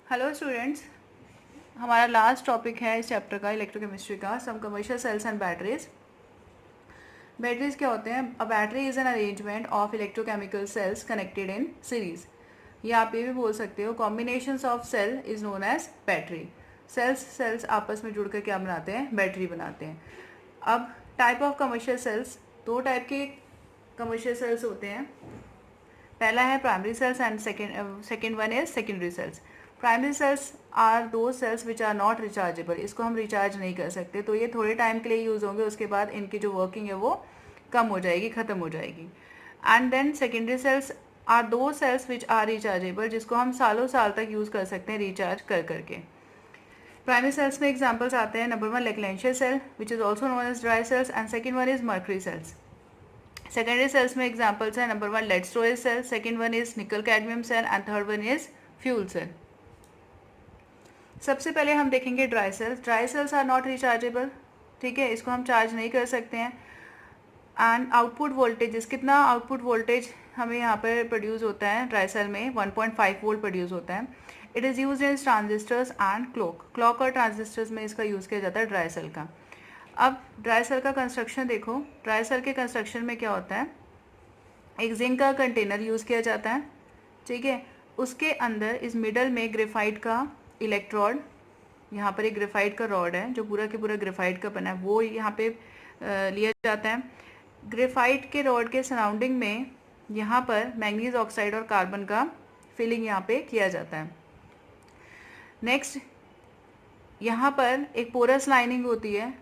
Hello students, हमारा last topic है इस चैप्टर का इलेक्ट्रोकेमिस्ट्री का, some commercial cells and batteries. Batteries क्या होते हैं? A battery is an arrangement of electrochemical cells connected in series, या आप ये भी बोल सकते हो combinations of cell is known as battery. Cells आपस में जुड़कर क्या बनाते हैं? बैटरी बनाते हैं। अब टाइप ऑफ कमर्शियल सेल्स, दो टाइप के कमर्शियल सेल्स होते हैं। पहला है primary cells and second one is secondary cells. Primary cells are दो cells which are not rechargeable, इसको हम रिचार्ज नहीं कर सकते, तो ये थोड़े टाइम के लिए यूज़ होंगे, उसके बाद इनकी जो वर्किंग है वो कम हो जाएगी, ख़त्म हो जाएगी। And then secondary cells are दो सेल्स विच आर रिचार्जेबल, जिसको हम सालों साल तक यूज़ कर सकते हैं रिचार्ज कर करके। प्राइमरी सेल्स में एग्जाम्पल्स आते हैं, number one Leclanche cell which is also known as dry cells, and second one is mercury cells. Secondary cells में एग्जाम्पल्स हैं, number one lead storage cell, second one is nickel cadmium cell, and third one is fuel cell. सबसे पहले हम देखेंगे dry cells. Dry cells are not rechargeable, ठीक है, इसको हम चार्ज नहीं कर सकते हैं। एंड आउटपुट वोल्टेज, कितना आउटपुट वोल्टेज हमें यहाँ पर प्रोड्यूस होता है ड्राई सेल में? 1.5 वोल्ट प्रोड्यूस होता है। It is use in transistors and clock और ट्रांजिस्टर्स में इसका यूज़ किया जाता है ड्राई सेल का। अब ड्राई सेल का कंस्ट्रक्शन देखो। ड्राई सेल के कंस्ट्रक्शन में क्या होता है? एक जिंक का कंटेनर यूज़ किया जाता है, ठीक है। उसके अंदर इस मिडल में ग्रेफाइट का इलेक्ट्रोड, यहाँ पर एक ग्रेफाइट का रॉड है जो पूरा के पूरा ग्रेफाइट का बना है, वो यहाँ पे लिया जाता है। ग्रेफाइट के रॉड के सराउंडिंग में यहाँ पर मैंगनीज ऑक्साइड और कार्बन का फिलिंग यहाँ पे किया जाता है। नेक्स्ट, यहाँ पर एक पोरस लाइनिंग होती है,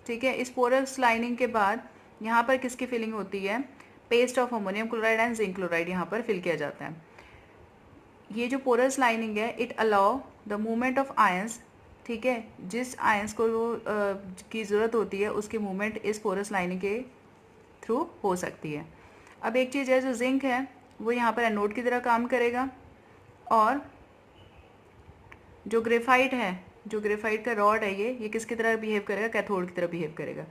ठीक है। इस पोरस लाइनिंग के बाद यहाँ पर किसकी फिलिंग होती है? Paste of ammonium chloride and zinc chloride यहाँ पर फिल किया जाता है। ये जो पोरस लाइनिंग है, it allow the movement of ions, ठीक है। जिस आयंस को की ज़रूरत होती है उसकी मूवमेंट इस पोरस लाइनिंग के थ्रू हो सकती है। अब एक चीज़ है, जो जिंक है वो यहाँ पर एनोड की तरह काम करेगा, और जो ग्रेफाइट है, जो ग्रेफाइट का रॉड है, ये किसकी तरह बिहेव करेगा? कैथोड की तरह बिहेव करेगा।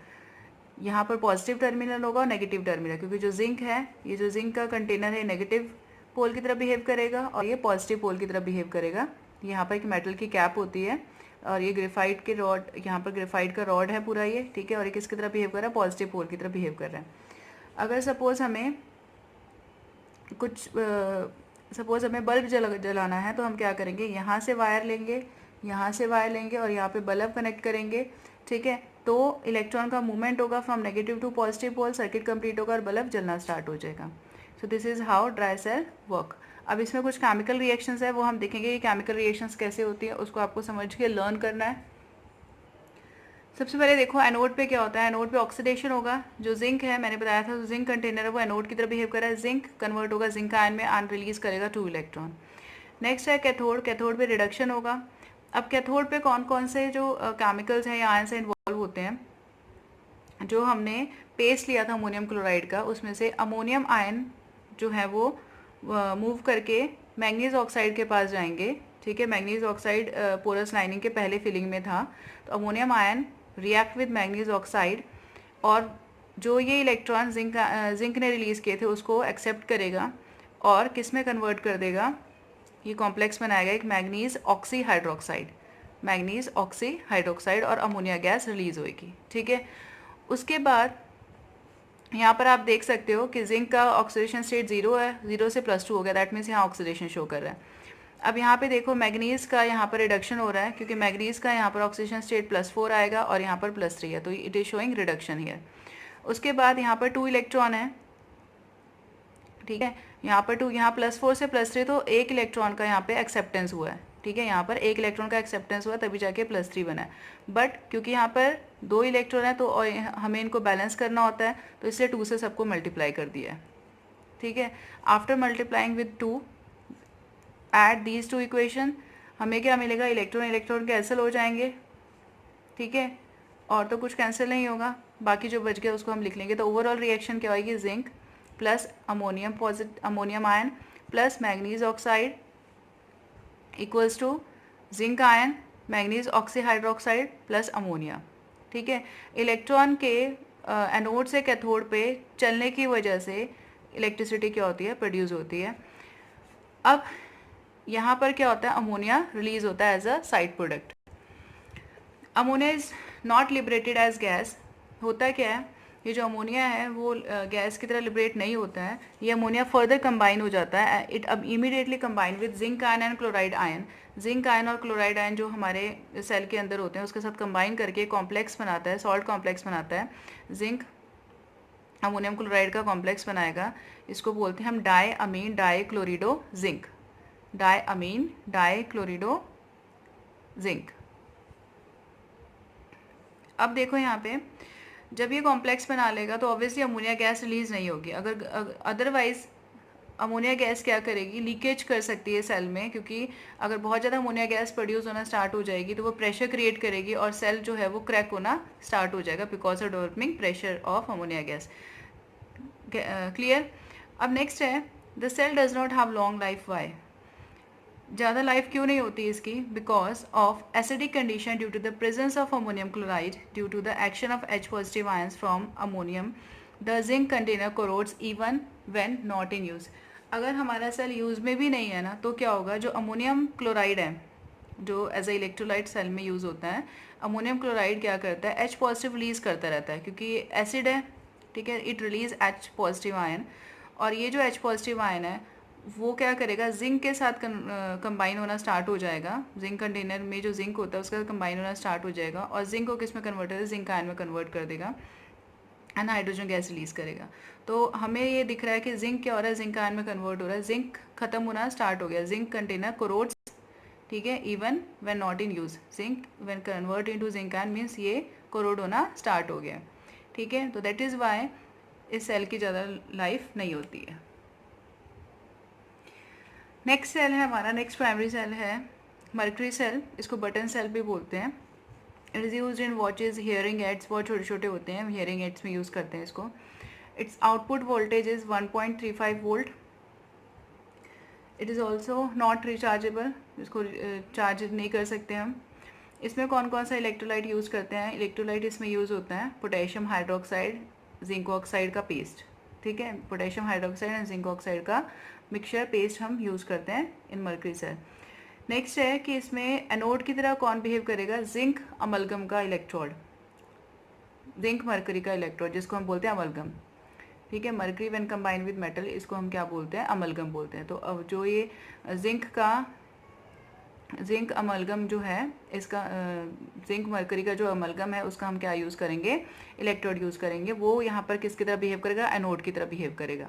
यहाँ पर पॉजिटिव टर्मिनल होगा और नेगेटिव टर्मिनल, क्योंकि जो जिंक है, ये जो जिंक का कंटेनर है, नेगेटिव पोल की तरह बिहेव करेगा और ये पॉजिटिव पोल की तरह बिहेव करेगा। यहाँ पर एक मेटल की कैप होती है और ये ग्रेफाइट के रॉड, यहाँ पर ग्रेफाइट का रॉड है पूरा ये, ठीक है। और ये किसकी तरह बिहेव कर रहा है? पॉजिटिव पोल की तरह बिहेव कर रहा है। अगर सपोज़ हमें बल्ब जलाना है, तो हम क्या करेंगे? यहाँ से वायर लेंगे, यहाँ से वायर लेंगे और यहाँ पे बल्ब कनेक्ट करेंगे, ठीक है। तो इलेक्ट्रॉन का मूवमेंट होगा from negative to positive pole, circuit complete होगा और बल्ब जलना स्टार्ट हो जाएगा। So this is how dry cell work. अब इसमें कुछ केमिकल रिएक्शंस है, वो हम देखेंगे कि केमिकल रिएक्शंस कैसे होती है, उसको आपको समझ के लर्न करना है। सबसे पहले देखो एनोड पे क्या होता है। एनोड पे ऑक्सीडेशन होगा। जो जिंक है, मैंने बताया था, जो जिंक कंटेनर है वो एनोड की तरह बिहेव कर रहा है। जिंक कन्वर्ट होगा जिंक आयन में एंड रिलीज करेगा 2 इलेक्ट्रॉन। नेक्स्ट है कैथोड। कैथोड पे रिडक्शन होगा। अब कैथोड पे कौन कौन से जो केमिकल्स हैं या आयंस इन्वॉल्व होते हैं? जो हमने पेस्ट लिया था अमोनियम क्लोराइड का, उसमें से अमोनियम आयन जो है वो मूव करके मैंगनीज ऑक्साइड के पास जाएंगे, ठीक है। मैंगनीज ऑक्साइड पोरस लाइनिंग के पहले फिलिंग में था, तो ammonium ion react with manganese oxide और जो ये इलेक्ट्रॉन जिंक ने रिलीज़ किए थे उसको एक्सेप्ट करेगा और किस में कन्वर्ट कर देगा? ये कॉम्प्लेक्स बनाएगा एक manganese oxy hydroxide, manganese oxy hydroxide, और अमोनिया गैस रिलीज़ होएगी, ठीक है। उसके बाद यहाँ पर आप देख सकते हो कि जिंक का ऑक्सीडेशन स्टेट 0 है, 0 से +2 हो गया, दैट मीन्स यहाँ ऑक्सीडेशन शो कर रहा है। अब यहाँ पे देखो मैग्नीज का यहाँ पर रिडक्शन हो रहा है, क्योंकि मैग्नीज का यहाँ पर ऑक्सीडेशन स्टेट +4 आएगा और यहाँ पर +3 है, तो it is showing reduction here. उसके बाद यहाँ पर 2 इलेक्ट्रॉन है, ठीक है। यहाँ पर 2, यहाँ +4 से +3, तो 1 इलेक्ट्रॉन का यहाँ पे एक्सेप्टेंस हुआ है, ठीक है। यहाँ पर 1 इलेक्ट्रॉन का एक्सेप्टेंस हुआ तभी जाके +3 बना है। बट क्योंकि यहाँ पर 2 इलेक्ट्रॉन है तो हमें इनको बैलेंस करना होता है, तो इसलिए 2 से सबको मल्टीप्लाई कर दिया है, ठीक है। After multiplying with 2 at these 2 equation, हमें क्या मिलेगा? इलेक्ट्रॉन इलेक्ट्रॉन कैंसिल हो जाएंगे, ठीक है। और तो कुछ कैंसिल नहीं होगा, बाकी जो बच गया उसको हम लिख लेंगे। तो ओवरऑल रिएक्शन क्या होगी? Zinc plus ammonium ion plus manganese oxide equals to zinc ion, manganese oxyhydroxide plus ammonia, ठीक है। इलेक्ट्रॉन के एनोड से कैथोड पे चलने की वजह से इलेक्ट्रिसिटी क्या होती है? प्रोड्यूस होती है। अब यहाँ पर क्या होता है, अमोनिया रिलीज होता है as a side product. Ammonia is not liberated as gas. होता क्या है, ये जो अमोनिया है वो गैस की तरह लिबरेट नहीं होता है, ये अमोनिया फर्दर कंबाइन हो जाता है। इट अब immediately combine with zinc ion and chloride ion. Zinc ion और क्लोराइड आयन जो हमारे सेल के अंदर होते हैं उसके साथ कंबाइन करके कॉम्प्लेक्स बनाता है, सॉल्ट कॉम्प्लेक्स बनाता है। जिंक अमोनियम क्लोराइड का कॉम्प्लेक्स बनाएगा, इसको बोलते हैं हम डाई अमीन डाई क्लोरिडो जिंक। डाई अमीन डाई क्लोरिडो जिंक। अब देखो यहाँ पे जब ये कॉम्प्लेक्स बना लेगा तो ऑब्वियसली अमोनिया गैस रिलीज नहीं होगी। अगर अदरवाइज अमोनिया गैस क्या करेगी, लीकेज कर सकती है सेल में, क्योंकि अगर बहुत ज़्यादा अमोनिया गैस प्रोड्यूस होना स्टार्ट हो जाएगी तो वो प्रेशर क्रिएट करेगी और सेल जो है वो क्रैक होना स्टार्ट हो जाएगा because of developing pressure of ammonia gas. Clear. अब नेक्स्ट है the cell does not have long life. Why ज़्यादा लाइफ क्यों नहीं होती इसकी, because of acidic condition due to the presence of ammonium chloride due to the action of H positive ions from ammonium the zinc container corrodes even when not in use. अगर हमारा cell use में भी नहीं है ना तो क्या होगा, जो अमोनियम क्लोराइड है जो एज ए इलेक्ट्रोलाइट सेल में यूज़ होता है, अमोनियम क्लोराइड क्या करता है, H पॉजिटिव रिलीज़ करता रहता है क्योंकि ये एसिड है, ठीक है, it release H positive ion. और ये जो H पॉजिटिव आयन है वो क्या करेगा, जिंक के साथ कंबाइन होना स्टार्ट हो जाएगा। जिंक कंटेनर में जो जिंक होता है उसका कंबाइन होना स्टार्ट हो जाएगा और जिंक को किस में कन्वर्ट करेगा, जिंक आयन में कन्वर्ट कर देगा एंड हाइड्रोजन गैस रिलीज करेगा। तो हमें ये दिख रहा है कि जिंक क्या हो रहा है, जिंक आयन में कन्वर्ट हो रहा है, जिंक खत्म होना स्टार्ट हो गया। जिंक कंटेनर कोरोड्स, ठीक है, even when not in use. Zinc when convert into zinc ion means ये कोरोड होना स्टार्ट हो गया, ठीक है। तो दैट इज़ वाई इस सेल की ज़्यादा लाइफ नहीं होती है। नेक्स्ट सेल है हमारा, नेक्स्ट प्राइमरी सेल है मर्करी सेल, इसको बटन सेल भी बोलते हैं। It is use in watches, hearing aids, बहुत छोटे छोटे होते हैं, हियरिंग एड्स में यूज़ करते हैं इसको। It's output voltage is 1.35 volt. It is also not rechargeable, इसको चार्ज नहीं कर सकते हम। इसमें कौन कौन सा इलेक्ट्रोलाइट यूज़ करते हैं, इलेक्ट्रोलाइट इसमें यूज़ होता है पोटेशियम हाइड्रोक्साइड जिंक ऑक्साइड का पेस्ट, ठीक है, potassium hydroxide and zinc oxide का मिक्सचर पेस्ट हम यूज़ करते हैं इन मर्करी सेल। नेक्स्ट है कि इसमें एनोड की तरह कौन बिहेव करेगा, जिंक अमलगम का इलेक्ट्रोड, जिंक मर्करी का इलेक्ट्रोड जिसको हम बोलते हैं अमलगम, ठीक है। Mercury when combine with metal इसको हम क्या बोलते हैं, अमलगम बोलते हैं। तो अब जो ये जिंक अमलगम जो है इसका जिंक मर्करी का जो अमलगम है उसका हम क्या यूज़ करेंगे, इलेक्ट्रोड यूज़ करेंगे। वो यहाँ पर किसकी तरह बिहेव करेगा, एनोड की तरह बिहेव करेगा।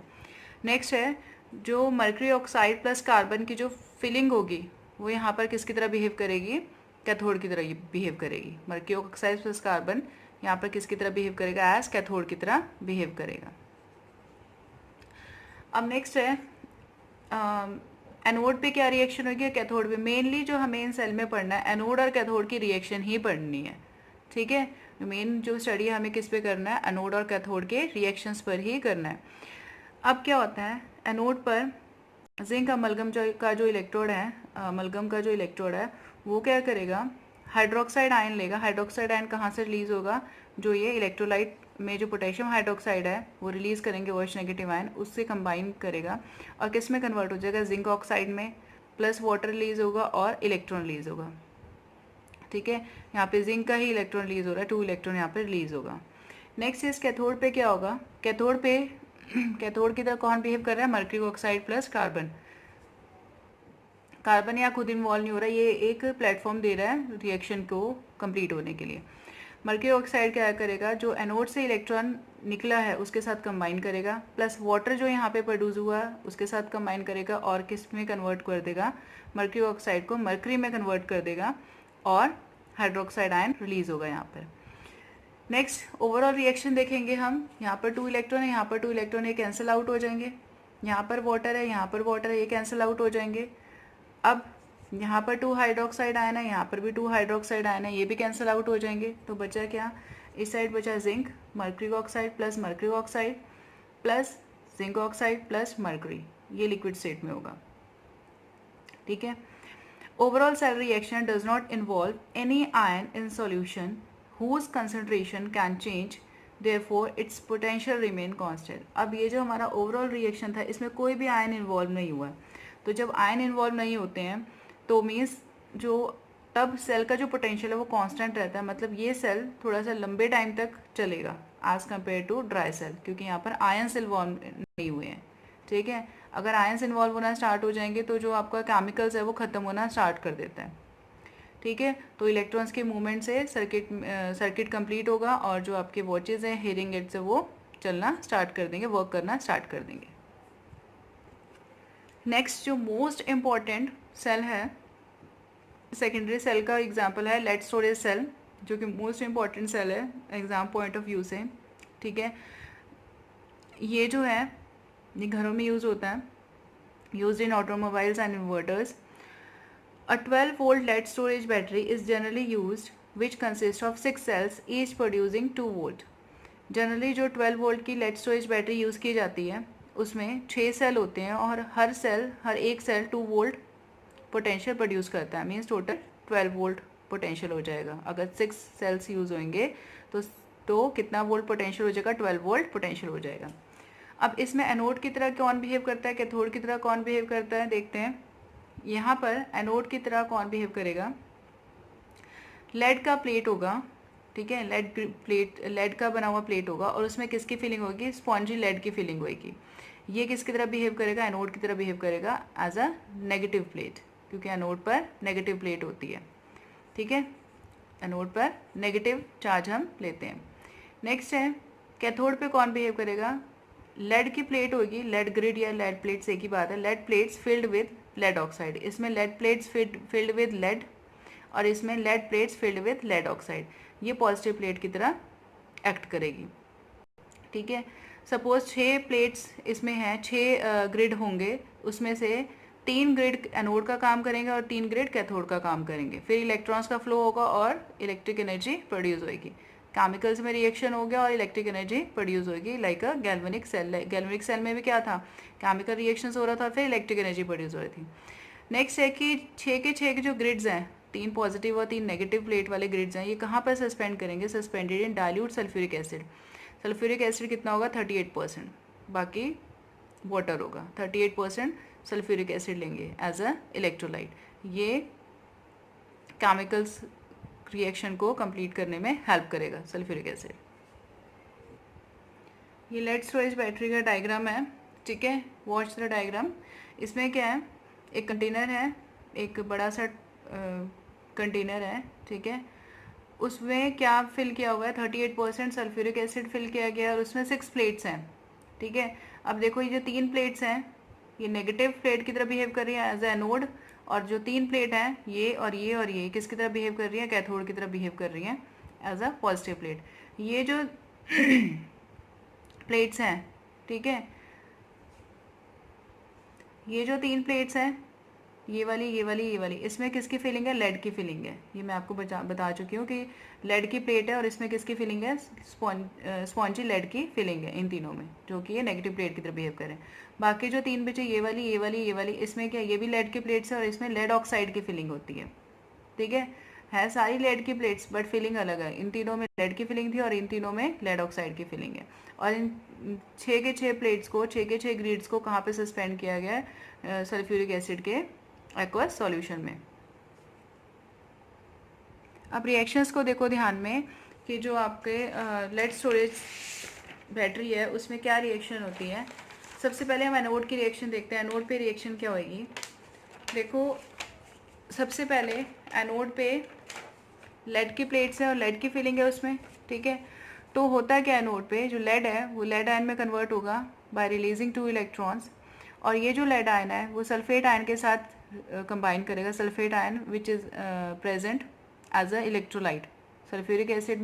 नेक्स्ट है जो मर्करी ऑक्साइड प्लस कार्बन की जो फिलिंग होगी वो यहाँ पर किसकी तरह बिहेव करेगी, कैथोड की तरह बिहेव करेगी। मर्करी ऑक्साइड प्लस कार्बन यहाँ पर किसकी तरह बिहेव करेगा, एज कैथोड की तरह बिहेव करेगा। अब नेक्स्ट है एनोड पे क्या रिएक्शन होगी, कैथोड पे। मेनली जो हमें इन सेल में पढ़ना है एनोड और कैथोड की रिएक्शन ही पढ़नी है, ठीक है। मेन जो स्टडी हमें किस पे करना है, एनोड और कैथोड के रिएक्शंस पर ही करना है। अब क्या होता है, एनोड पर जिंक अमलगम का जो इलेक्ट्रोड है, अमलगम का जो इलेक्ट्रोड है वो क्या करेगा, हाइड्रोक्साइड आयन लेगा। हाइड्रोक्साइड आयन कहाँ से रिलीज होगा, जो ये इलेक्ट्रोलाइट में जो पोटेशियम हाइड्रोक्साइड है वो रिलीज़ करेंगे OH नेगेटिव आयन, उससे कंबाइन करेगा और किस में कन्वर्ट हो जाएगा, जिंक ऑक्साइड में, प्लस वाटर रिलीज होगा और इलेक्ट्रॉन रिलीज होगा, ठीक है। यहाँ पे जिंक का ही इलेक्ट्रॉन रिलीज हो रहा है, 2 इलेक्ट्रॉन यहाँ पे रिलीज होगा। नेक्स्ट इस कैथोड पे क्या होगा, कैथोड पे कैथोड की तरह कौन बिहेव कर रहा है, mercury oxide plus carbon. Carbon यहाँ खुद इन्वॉल्व नहीं हो रहा है, ये एक प्लेटफॉर्म दे रहा है रिएक्शन को कंप्लीट होने के लिए। मर्क्यूरी ऑक्साइड क्या करेगा, जो एनोड से इलेक्ट्रॉन निकला है उसके साथ कंबाइन करेगा, प्लस वाटर जो यहाँ पे प्रोड्यूस हुआ है उसके साथ कंबाइन करेगा और किस में कन्वर्ट कर देगा, मर्क्यूरी ऑक्साइड को मर्क्यूरी में कन्वर्ट कर देगा और हाइड्रोक्साइड आयन रिलीज होगा यहाँ पर। नेक्स्ट ओवरऑल रिएक्शन देखेंगे हम, यहाँ पर 2 इलेक्ट्रॉन है, यहाँ पर 2 इलेक्ट्रॉन, ये कैंसिल आउट हो जाएंगे। यहाँ पर वाटर है, यहाँ पर वाटर है, ये कैंसिल आउट हो जाएंगे। अब यहाँ पर 2 हाइड्रोक्साइड आयन है, यहाँ पर भी 2 हाइड्रोक्साइड आयन है, ये भी कैंसिल आउट हो जाएंगे। तो बचा क्या, इस साइड बचा zinc mercury oxide plus mercury oxide plus zinc oxide plus mercury, ये लिक्विड स्टेट में होगा, ठीक है। Overall cell reaction does not involve any ion in solution whose concentration can change, therefore its potential remain constant। अब ये जो हमारा overall reaction था इसमें कोई भी आयन इन्वॉल्व नहीं हुआ है, तो जब आयन इन्वॉल्व नहीं होते हैं तो मीन्स जो तब सेल का जो पोटेंशियल है वो कांस्टेंट रहता है, मतलब ये सेल थोड़ा सा लंबे टाइम तक चलेगा as compare to dry cell, क्योंकि यहाँ पर आयंस इन्वॉल्व नहीं हुए हैं। ठीक है, अगर आयंस इन्वॉल्व होना स्टार्ट हो जाएंगे तो जो आपका केमिकल्स है वो ख़त्म होना स्टार्ट कर देता है। ठीक है, तो इलेक्ट्रॉन्स के मूवमेंट से सर्किट कंप्लीट होगा और जो आपके वॉचेज़ हैं, हेयरिंग एड्स है, वो चलना स्टार्ट कर देंगे, वर्क करना स्टार्ट कर देंगे। नेक्स्ट जो मोस्ट इम्पॉर्टेंट सेल है, सेकेंडरी सेल का एग्जांपल है लेड स्टोरेज सेल, जो कि मोस्ट इम्पॉर्टेंट सेल है एग्ज़ाम पॉइंट ऑफ व्यू से। ठीक है, ये जो है ये घरों में यूज़ होता है, used in automobiles and inverters. A 12-volt lead storage battery is generally used, which consists of 6 cells, each producing 2 volt. Generally जो 12 वोल्ट की लेड स्टोरेज बैटरी यूज़ की जाती है उसमें 6 सेल होते हैं और हर एक सेल 2 वोल्ट पोटेंशियल प्रोड्यूस करता है, मीन्स टोटल 12 वोल्ट पोटेंशियल हो जाएगा। अगर 6 सेल्स यूज़ होंगे तो कितना वोल्ट पोटेंशियल हो जाएगा, 12 वोल्ट पोटेंशियल हो जाएगा। अब इसमें एनोड की तरह कौन बिहेव करता है, कैथोड की तरह कौन बिहेव करता है, देखते हैं। यहाँ पर एनोड की तरह कौन बिहेव करेगा, लेड का प्लेट होगा। ठीक है, लेड का बना हुआ प्लेट होगा और उसमें किसकी फिलिंग होगी, स्पॉन्जी लेड की फिलिंग होगी। ये किसकी तरह बिहेव करेगा, एनोड की तरह बिहेव करेगा एज अ नेगेटिव प्लेट, क्योंकि एनोड पर नेगेटिव प्लेट होती है। ठीक है, एनोड पर नेगेटिव चार्ज हम लेते हैं। नेक्स्ट है कैथोड पे कौन बिहेव करेगा, लेड की प्लेट होगी, लेड ग्रिड या लेड प्लेट्स एक ही बात है, lead plates filled with lead oxide. इसमें lead plates filled with lead और इसमें lead plates filled with lead oxide. ये पॉजिटिव प्लेट की तरह एक्ट करेगी। ठीक है, सपोज 6 प्लेट्स इसमें हैं, 6 ग्रिड होंगे, उसमें से 3 ग्रिड एनोड का काम करेंगे और 3 ग्रिड कैथोड का काम करेंगे। फिर इलेक्ट्रॉन्स का फ्लो होगा और इलेक्ट्रिक एनर्जी प्रोड्यूस होगी, केमिकल्स में रिएक्शन हो गया और इलेक्ट्रिक एनर्जी प्रोड्यूस होगी, like a galvanic cell. Galvanic cell में भी क्या था, केमिकल रिएक्शंस हो रहा था, फिर इलेक्ट्रिक एनर्जी प्रोड्यूस हो रही थी। नेक्स्ट है कि 6 के जो ग्रिड्स हैं, 3 पॉजिटिव और 3 नेगेटिव प्लेट वाले ग्रिड्स हैं, ये कहाँ पर सस्पेंड करेंगे, suspended in dilute sulphuric acid. Sulphuric acid कितना होगा, 38%, बाकी वाटर होगा। 38% सल्फ्यूरिक एसिड लेंगे एज अ इलेक्ट्रोलाइट। ये केमिकल्स रिएक्शन को कंप्लीट करने में हेल्प करेगा सल्फ्यूरिक एसिड। ये लेड स्टोरेज बैटरी का डायग्राम है। ठीक है, वॉच द डायग्राम। इसमें क्या है, एक कंटेनर है, एक बड़ा सा कंटेनर है। ठीक है, उसमें क्या फिल किया हुआ है, 38% सल्फ्यूरिक एसिड फिल किया गया है और उसमें 6 प्लेट्स हैं। ठीक है, अब देखो ये जो 3 प्लेट्स हैं ये नेगेटिव प्लेट की तरह बिहेव कर रही है एज ए एनोड, और जो 3 प्लेट हैं ये और ये और ये किसकी तरह बिहेव कर रही है, कैथोड की तरह बिहेव कर रही हैं एज अ पॉजिटिव प्लेट। ये जो प्लेट्स हैं, ठीक है, ये जो 3 प्लेट्स हैं, ये वाली ये वाली ये वाली, इसमें किसकी फिलिंग है, लेड की फिलिंग है। ये मैं आपको बता चुकी हूँ कि लेड की प्लेट है और इसमें किसकी फिलिंग है, स्पॉन्जी लेड की फिलिंग है इन तीनों में, जो कि ये नेगेटिव प्लेट की तरह बिहेव करें। बाकी जो 3 बचे, ये वाली ये वाली ये वाली, इसमें क्या, ये भी लेड की प्लेट्स है और इसमें लेड ऑक्साइड की फिलिंग होती है। ठीक है सारी लेड की प्लेट्स बट फिलिंग अलग है। इन तीनों में लेड की फिलिंग थी और इन तीनों में लेड ऑक्साइड की फिलिंग है। और इन 6 के 6 प्लेट्स को, 6 के 6 ग्रिड्स को कहाँ पे सस्पेंड किया गया है, सल्फ्यूरिक एसिड के एक्वस सॉल्यूशन में। अब रिएक्शंस को देखो ध्यान में कि जो आपके लेड स्टोरेज बैटरी है उसमें क्या रिएक्शन होती है। सबसे पहले हम एनोड की रिएक्शन देखते हैं। एनोड पे रिएक्शन क्या होगी, देखो सबसे पहले एनोड पे लेड की प्लेट्स है और लेड की फिलिंग है उसमें। ठीक है, तो होता क्या, एनोड पे जो लेड है वो लेड आयन में कन्वर्ट होगा बाय रिलीजिंग 2 इलेक्ट्रॉन्स, और ये जो लेड आयन है वो सल्फेट आयन के साथ कंबाइन करेगा, sulphate ion which is present as a electrolyte. Sulphuric acid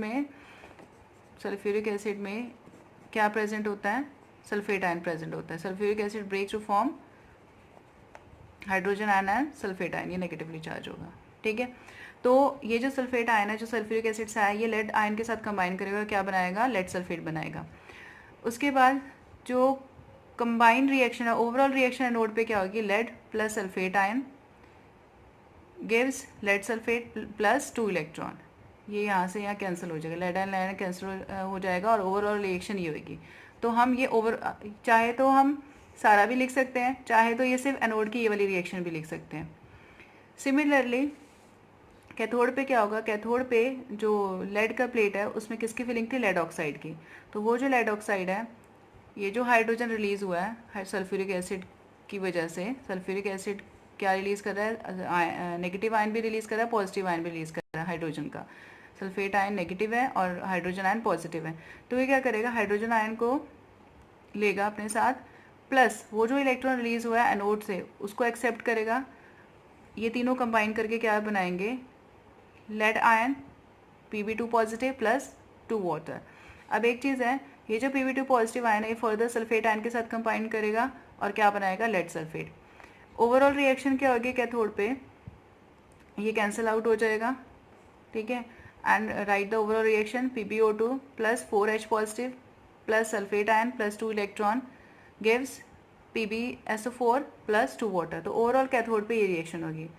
में क्या प्रेजेंट होता है, सल्फेट आयन प्रेजेंट होता है। Sulphuric acid breaks to form hydrogen ion and sulphate ion, ये नेगेटिवली चार्ज होगा। ठीक है, तो ये जो सल्फेट आयन है जो सल्फ्यूरिक एसिड से आया, ये लेड आयन के साथ कंबाइन करेगा, क्या बनाएगा, लेड सल्फेट बनाएगा। उसके बाद जो कंबाइंड रिएक्शन है, ओवरऑल रिएक्शन एनोड पे क्या होगी, lead plus sulphate ion gives lead sulphate plus 2 electron. ये यहाँ से यहाँ कैंसिल हो जाएगा, लेड आयन कैंसिल हो जाएगा और ओवरऑल रिएक्शन ये होगी। तो हम ये चाहे तो हम सारा भी लिख सकते हैं, चाहे तो ये सिर्फ एनोड की ये वाली रिएक्शन भी लिख सकते हैं। सिमिलरली कैथोड पे क्या होगा, कैथोड पे जो लेड का प्लेट है उसमें किसकी फिलिंग थी, लेड ऑक्साइड की। तो वो जो लेड ऑक्साइड है, ये जो हाइड्रोजन रिलीज़ हुआ है सल्फ्यूरिक एसिड की वजह से, सल्फ्यूरिक एसिड क्या रिलीज़ कर रहा है, नेगेटिव आयन भी रिलीज़ कर रहा है, पॉजिटिव आयन भी रिलीज़ कर रहा है हाइड्रोजन का। सल्फेट आयन नेगेटिव है और हाइड्रोजन आयन पॉजिटिव है। तो ये क्या करेगा, हाइड्रोजन आयन को लेगा अपने साथ, प्लस वो जो इलेक्ट्रॉन रिलीज़ हुआ है एनोड से उसको एक्सेप्ट करेगा। ये तीनों कंबाइन करके क्या बनाएंगे, lead ion Pb2 positive plus 2 water. अब एक चीज़ है, ये जो Pb2 पॉजिटिव आयन है ये फर्दर सल्फेट आयन के साथ कंबाइन करेगा और क्या बनाएगा, लेड सल्फेट। ओवरऑल रिएक्शन क्या होगी कैथोड पे, ये कैंसिल आउट हो जाएगा, ठीक है। And right the overall reaction, PbO2 plus 4H positive plus sulphate ion plus 2 electron gives PbSO4 plus 2 water. तो ओवरऑल कैथोड पे ये रिएक्शन होगी।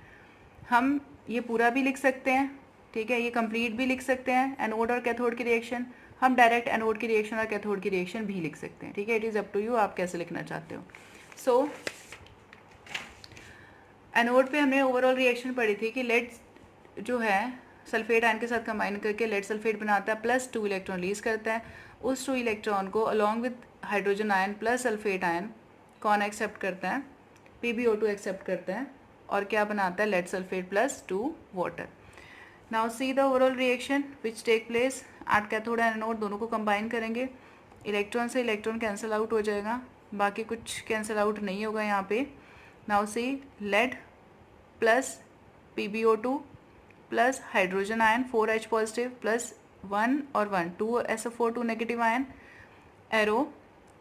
हम ये पूरा भी लिख सकते हैं, ठीक है, ये कंप्लीट भी लिख सकते हैं एनोड और कैथोड की रिएक्शन। हम डायरेक्ट एनोड की रिएक्शन और कैथोड की रिएक्शन भी लिख सकते हैं, ठीक है। It is up to you, आप कैसे लिखना चाहते हो। सो एनोड पे हमने ओवरऑल रिएक्शन पढ़ी थी कि लेड जो है सल्फेट आयन के साथ कंबाइन करके लेड सल्फेट बनाता है, प्लस 2 इलेक्ट्रॉन रिलीज करता है। उस 2 इलेक्ट्रॉन को along with hydrogen ion plus sulphate ion कौन एक्सेप्ट करता है, PbO2 एक्सेप्ट करता है और क्या बनाता है, lead sulphate plus 2 water. Now see the overall reaction which take place at cathode and anode, दोनों को कंबाइन करेंगे, इलेक्ट्रॉन से इलेक्ट्रॉन कैंसिल आउट हो जाएगा, बाकी कुछ कैंसिल आउट नहीं होगा यहाँ पे। Now see lead plus PbO2 plus hydrogen ion 4H positive plus 1 और 1 2SO4 2 नेगेटिव आयन, एरो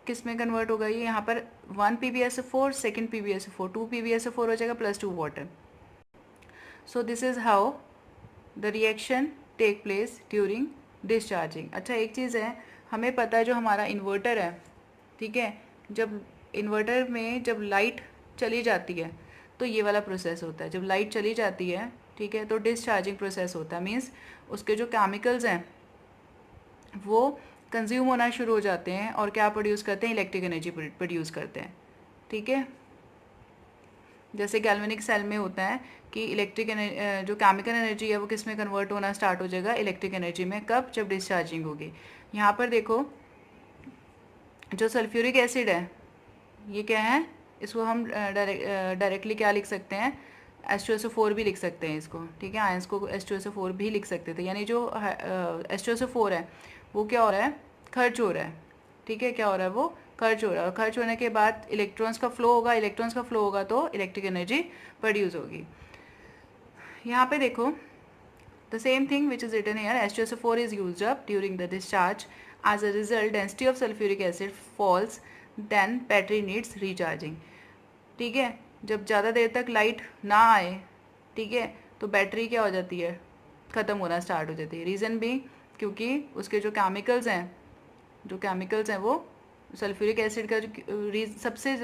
किस में कन्वर्ट होगा, ये यहाँ पर 1 PbSO4 सेकेंड PbSO4 2 PbSO4 हो जाएगा plus 2 water. So this is how the reaction take place during discharging. अच्छा एक चीज़ है, हमें पता है जो हमारा इन्वर्टर है, ठीक है, जब इन्वर्टर में जब लाइट चली जाती है तो ये वाला प्रोसेस होता है। जब लाइट चली जाती है, ठीक है, तो डिस्चार्जिंग प्रोसेस होता है। मीन्स उसके जो केमिकल्स हैं वो कंज्यूम होना शुरू हो जाते हैं और क्या प्रोड्यूस करते हैं, इलेक्ट्रिक एनर्जी प्रोड्यूस करते हैं, ठीक है। जैसे गैल्वेनिक सेल में होता है कि इलेक्ट्रिक जो केमिकल एनर्जी है वो किस में कन्वर्ट होना स्टार्ट हो जाएगा, इलेक्ट्रिक एनर्जी में। कब, जब डिस्चार्जिंग होगी। यहाँ पर देखो जो सल्फ्यूरिक एसिड है ये क्या है, इसको हम डायरेक्टली क्या लिख सकते हैं, H2SO4 भी लिख सकते हैं इसको, ठीक है। आयंस को H2SO4 भी लिख सकते थे, यानी जो H2SO4 है वो क्या हो रहा है, खर्च हो रहा है, ठीक है। क्या हो रहा है, वो खर्च हो रहा है और खर्च होने के बाद इलेक्ट्रॉन्स का फ्लो होगा, इलेक्ट्रॉन्स का फ्लो होगा तो इलेक्ट्रिक एनर्जी प्रोड्यूस होगी। यहाँ पे देखो the same thing which is written here, H2SO4 is used up during the discharge, as a result density of sulphuric acid falls, then battery needs recharging, ठीक है। जब ज़्यादा देर तक लाइट ना आए, ठीक है, तो बैटरी क्या हो जाती है, ख़त्म होना स्टार्ट हो जाती है। रीज़न भी क्योंकि उसके जो केमिकल्स हैं वो सल्फ्यूरिक एसिड का जो सबसे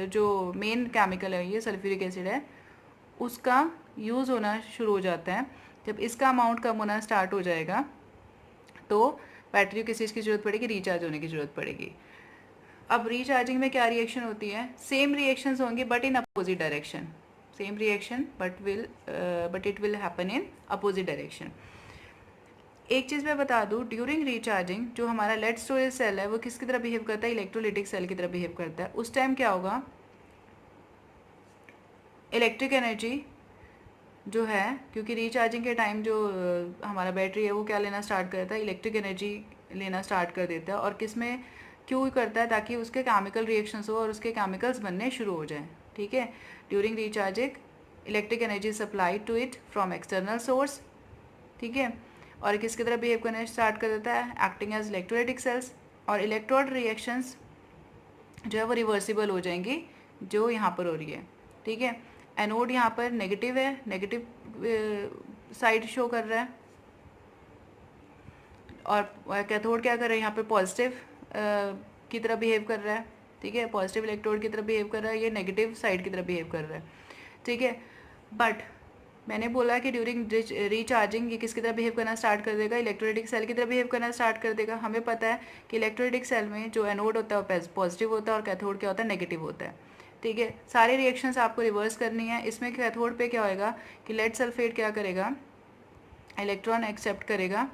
जो मेन केमिकल है ये सल्फ्यूरिक एसिड है, उसका यूज़ होना शुरू हो जाता है। जब इसका अमाउंट कम होना स्टार्ट हो जाएगा तो बैटरी को किस चीज़ की ज़रूरत पड़ेगी, रिचार्ज होने की ज़रूरत पड़ेगी। अब रीचार्जिंग में क्या रिएक्शन होती है, सेम रिएक्शंस होंगे but in opposite direction, same reaction but it will happen in opposite direction. एक चीज़ मैं बता दूँ, ड्यूरिंग रिचार्जिंग जो हमारा लेड स्टोरेज सेल है वो किसकी तरह बिहेव करता है, इलेक्ट्रोलिटिक सेल की तरह बिहेव करता है। उस टाइम क्या होगा, इलेक्ट्रिक एनर्जी जो है, क्योंकि रिचार्जिंग के टाइम जो हमारा बैटरी है वो क्या लेना स्टार्ट करता है, इलेक्ट्रिक एनर्जी लेना स्टार्ट कर देता है। और किस में क्यों करता है, ताकि उसके केमिकल रिएक्शंस हो और उसके केमिकल्स बनने शुरू हो जाएं, ठीक है। During recharging electric energy supply to it from external source, ठीक है। और किसकी तरह बिहेव करने स्टार्ट कर देता है, एक्टिंग एज इलेक्ट्रोलाइटिक सेल्स। और इलेक्ट्रोड रिएक्शंस जो है वो रिवर्सिबल हो जाएंगी जो यहाँ पर हो रही है, ठीक है। एनोड यहाँ पर नेगेटिव है, नेगेटिव साइड शो कर रहा है और कैथोड क्या कर रहा है, यहाँ पर पॉजिटिव की तरह बिहेव कर रहा है, ठीक है। पॉजिटिव इलेक्ट्रोड की तरह बिहेव कर रहा है, ये नेगेटिव साइड की तरह बिहेव कर रहा है, ठीक है। बट मैंने बोला कि ड्यूरिंग रीचार्जिंग ये किसकी तरह बिहेव करना स्टार्ट कर देगा, इलेक्ट्रोलाइटिक सेल की तरह बिहेव करना स्टार्ट कर देगा। हमें पता है कि इलेक्ट्रोलाइटिक सेल में जो एनोड होता है वो पॉजिटिव होता है और कैथोड क्या होता है, नेगेटिव होता है। ठीक है, सारे रिएक्शंस आपको रिवर्स करनी है। इसमें कैथोड पे क्या होएगा कि लेड सल्फेट क्या करेगा, इलेक्ट्रॉन एक्सेप्ट करेगा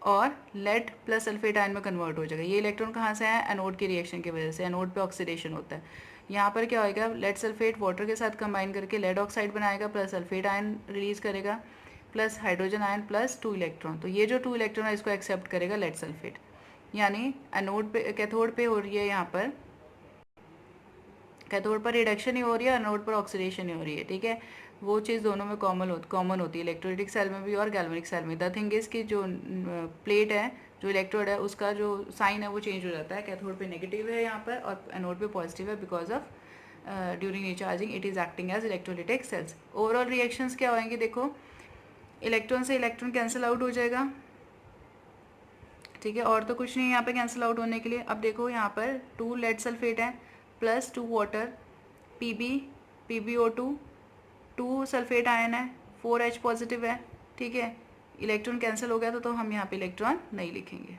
और लेड प्लस सल्फेट आयन में कन्वर्ट हो जाएगा। ये इलेक्ट्रॉन कहाँ से है, एनोड की रिएक्शन की वजह से, एनोड पे ऑक्सीडेशन होता है। यहाँ पर क्या होएगा, लेड सल्फेट वाटर के साथ कंबाइन करके लेड ऑक्साइड बनाएगा, प्लस सल्फेट आयन रिलीज करेगा, plus hydrogen ion plus 2 electron. तो ये जो 2 इलेक्ट्रॉन है इसको एक्सेप्ट करेगा लेड सल्फेट। यानी एनोड पे कैथोड पे हो रही है, यहाँ पर कैथोड पर रिडक्शन ही हो रही है, एनोड पर ऑक्सीडेशन ही हो रही है। ठीक है, वो चीज़ दोनों में कॉमन होती है, इलेक्ट्रोलाइटिक सेल में भी और गैल्वेनिक सेल में। द थिंग इज़ कि जो प्लेट है, जो इलेक्ट्रोड है, उसका जो साइन है वो चेंज हो जाता है। कैथोड पे नेगेटिव है यहाँ पर और एनोड पे पॉजिटिव है, because of during recharging it is acting as electrolytic cells. Overall reactions क्या होंगे, देखो इलेक्ट्रॉन से इलेक्ट्रॉन कैंसिल आउट हो जाएगा। ठीक है, और तो कुछ नहीं यहाँ पे कैंसिल आउट होने के लिए। अब देखो यहाँ पर 2 लेड सल्फेट है plus 2 water, PbO2, 2 sulphate ion है, 4H पॉजिटिव है। ठीक है, इलेक्ट्रॉन कैंसिल हो गया तो हम यहाँ पे इलेक्ट्रॉन नहीं लिखेंगे।